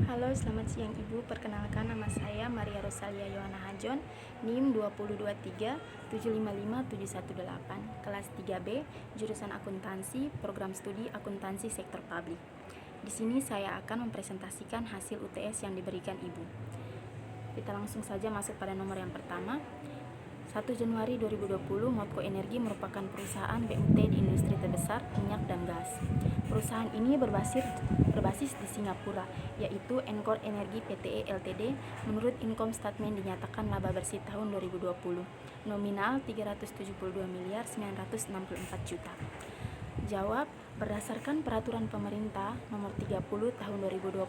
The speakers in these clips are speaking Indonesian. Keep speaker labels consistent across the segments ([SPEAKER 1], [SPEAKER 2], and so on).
[SPEAKER 1] Halo, selamat siang Ibu. Perkenalkan nama saya Maria Rosalia Yohana Hajon, NIM 20237555718, kelas 3B, jurusan akuntansi, program studi akuntansi sektor publik. Di sini saya akan mempresentasikan hasil UTS yang diberikan Ibu. Kita langsung saja masuk pada nomor yang pertama. 1 Januari 2020, Modco Energi merupakan perusahaan BUT di industri terbesar minyak dan gas. Perusahaan ini berbasis di Singapura, yaitu Encore Energy Pte Ltd. Menurut income statement dinyatakan laba bersih tahun 2020, nominal 372 miliar 964 juta. Jawab, berdasarkan peraturan pemerintah nomor 30 tahun 2020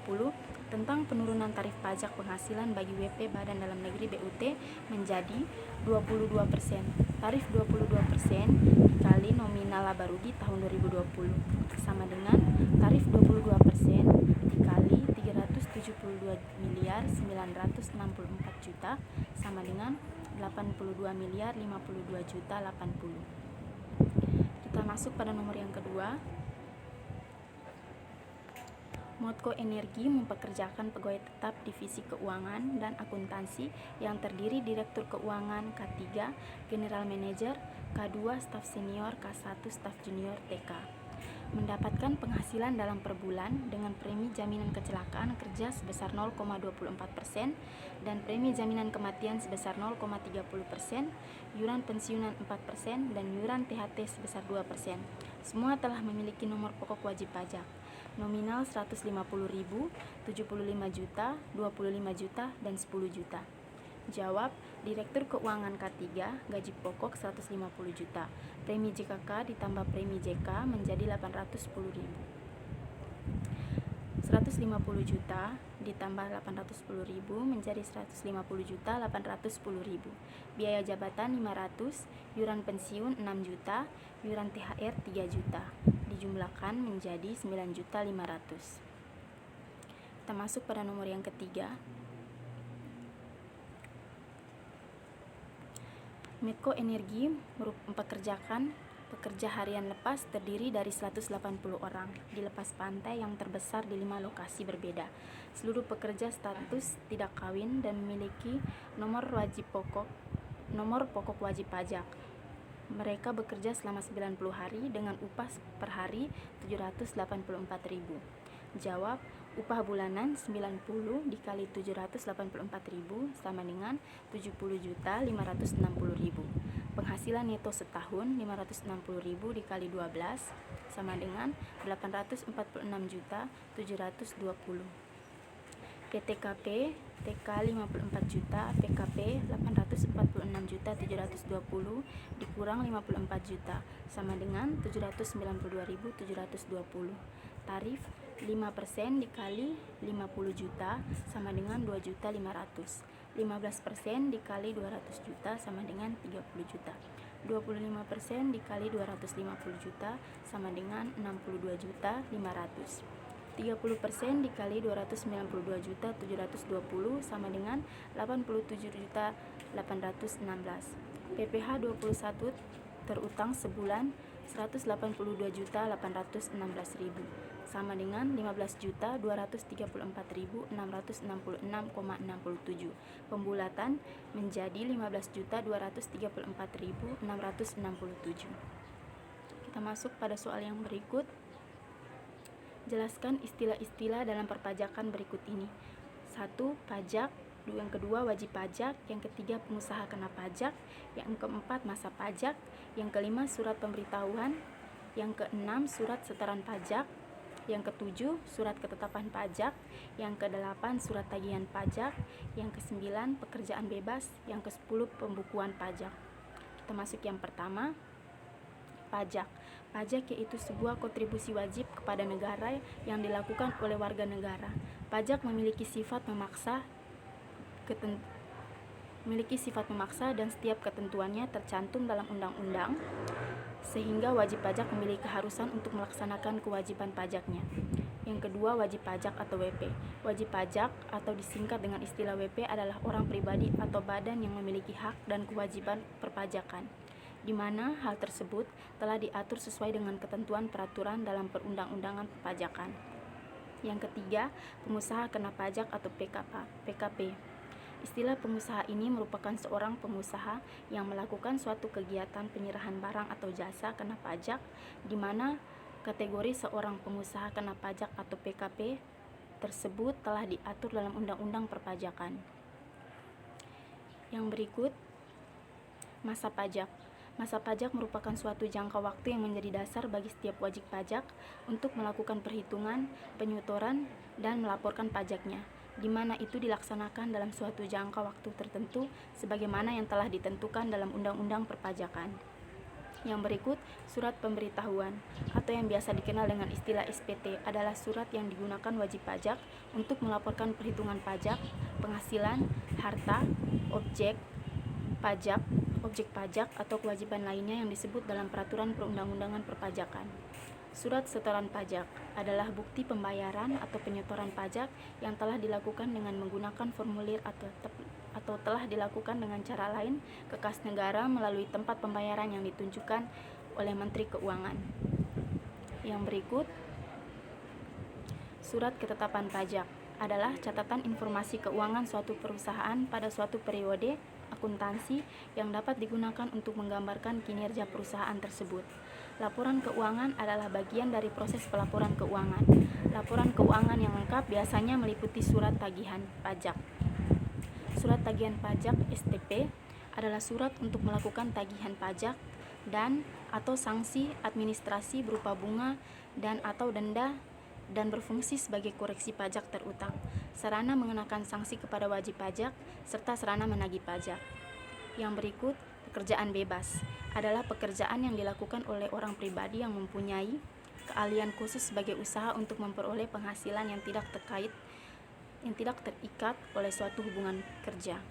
[SPEAKER 1] tentang penurunan tarif pajak penghasilan bagi WP Badan Dalam Negeri BUT menjadi 22%. Tarif 22% dikali nominal laba rugi tahun 2020 sama dengan tarif 22% dikali 372 miliar 964 juta sama dengan 82 miliar 52 juta 80. Kita masuk pada nomor yang kedua. Modco Energi mempekerjakan pegawai tetap divisi keuangan dan akuntansi yang terdiri Direktur Keuangan K3, General Manager, K2, Staf Senior, K1, Staf Junior, TK. Mendapatkan penghasilan dalam per bulan dengan premi jaminan kecelakaan kerja sebesar 0,24% dan premi jaminan kematian sebesar 0,30%, iuran pensiunan 4% dan iuran THT sebesar 2%. Semua telah memiliki nomor pokok wajib pajak. Nominal 150.000, 75 juta, 25 juta, dan 10 juta. Jawab, Direktur Keuangan K3, gaji pokok 150 juta. Premi JKK ditambah premi JK menjadi 810.000. 150 juta ditambah 810.000 menjadi 150 juta 810.000. Biaya jabatan 500, iuran pensiun 6 juta, iuran THR 3 juta. Dijumlahkan menjadi 9 juta 500. Kita masuk pada nomor yang ketiga. Medco Energi mempekerjakan pekerja harian lepas terdiri dari 180 orang di lepas pantai yang terbesar di 5 lokasi berbeda. Seluruh pekerja status tidak kawin dan memiliki nomor pokok wajib pajak. Mereka bekerja selama 90 hari dengan upah per hari 784.000. Jawab, upah bulanan 90 dikali 784.000 sama dengan 70.560.000. Penghasilan neto setahun 560.000 dikali 12 sama dengan 846.720. PTKP, TK 54 juta, PKP 846.720 dikurang 54 juta sama dengan 792.720. Tarif 5% dikali 50 juta sama dengan 2.500. 15% dikali 200 juta sama dengan 30 juta. 25% dikali 250 juta sama dengan 62 juta 500. 30% dikali 292 juta 720 sama dengan 87 juta 816. PPh 21 terutang sebulan 182 juta 816.000 sama dengan 15 juta 234.666,67. Pembulatan menjadi 15 juta 234.667. Kita masuk pada soal yang berikut. Jelaskan istilah-istilah dalam perpajakan berikut ini. 1. Pajak. Yang kedua, wajib pajak. Yang ketiga, pengusaha kena pajak. Yang keempat, masa pajak. Yang kelima, surat pemberitahuan. Yang keenam, surat setoran pajak. Yang ketujuh, surat ketetapan pajak. Yang kedelapan, surat tagihan pajak. Yang kesembilan, pekerjaan bebas. Yang kesepuluh, pembukuan pajak. Kita masuk yang pertama. Pajak. Pajak yaitu sebuah kontribusi wajib kepada negara yang dilakukan oleh warga negara. Pajak memiliki sifat memaksa dan setiap ketentuannya tercantum dalam undang-undang, sehingga wajib pajak memiliki keharusan untuk melaksanakan kewajiban pajaknya. Yang kedua, wajib pajak atau WP. Wajib pajak atau disingkat dengan istilah WP adalah orang pribadi atau badan yang memiliki hak dan kewajiban perpajakan, di mana hal tersebut telah diatur sesuai dengan ketentuan peraturan dalam perundang-undangan perpajakan. Yang ketiga, pengusaha kena pajak atau PKP. Istilah pengusaha ini merupakan seorang pengusaha yang melakukan suatu kegiatan penyerahan barang atau jasa kena pajak, di mana kategori seorang pengusaha kena pajak atau PKP tersebut telah diatur dalam Undang-Undang Perpajakan. Yang berikut, masa pajak. Masa pajak merupakan suatu jangka waktu yang menjadi dasar bagi setiap wajib pajak untuk melakukan perhitungan, penyetoran, dan melaporkan pajaknya, di mana itu dilaksanakan dalam suatu jangka waktu tertentu sebagaimana yang telah ditentukan dalam Undang-Undang Perpajakan. Yang berikut, surat pemberitahuan atau yang biasa dikenal dengan istilah SPT adalah surat yang digunakan wajib pajak untuk melaporkan perhitungan pajak, penghasilan, harta, objek pajak atau kewajiban lainnya yang disebut dalam peraturan perundang-undangan perpajakan. Surat setoran pajak adalah bukti pembayaran atau penyetoran pajak yang telah dilakukan dengan menggunakan formulir atau telah dilakukan dengan cara lain ke kas negara melalui tempat pembayaran yang ditunjukkan oleh Menteri Keuangan. Yang berikut, surat ketetapan pajak adalah catatan informasi keuangan suatu perusahaan pada suatu periode akuntansi yang dapat digunakan untuk menggambarkan kinerja perusahaan tersebut. Laporan keuangan adalah bagian dari proses pelaporan keuangan. Laporan keuangan yang lengkap biasanya meliputi surat tagihan pajak. Surat tagihan pajak STP adalah surat untuk melakukan tagihan pajak dan atau sanksi administrasi berupa bunga dan atau denda dan berfungsi sebagai koreksi pajak terutang, sarana mengenakan sanksi kepada wajib pajak, serta sarana menagih pajak. Yang berikut, pekerjaan bebas adalah pekerjaan yang dilakukan oleh orang pribadi yang mempunyai keahlian khusus sebagai usaha untuk memperoleh penghasilan yang tidak terikat oleh suatu hubungan kerja.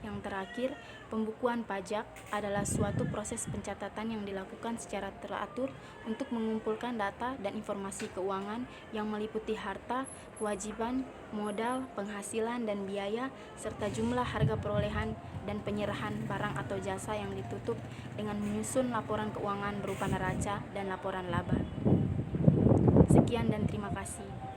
[SPEAKER 1] Yang terakhir, pembukuan pajak adalah suatu proses pencatatan yang dilakukan secara teratur untuk mengumpulkan data dan informasi keuangan yang meliputi harta, kewajiban, modal, penghasilan, dan biaya, serta jumlah harga perolehan dan penyerahan barang atau jasa yang ditutup dengan menyusun laporan keuangan berupa neraca dan laporan laba. Sekian dan terima kasih.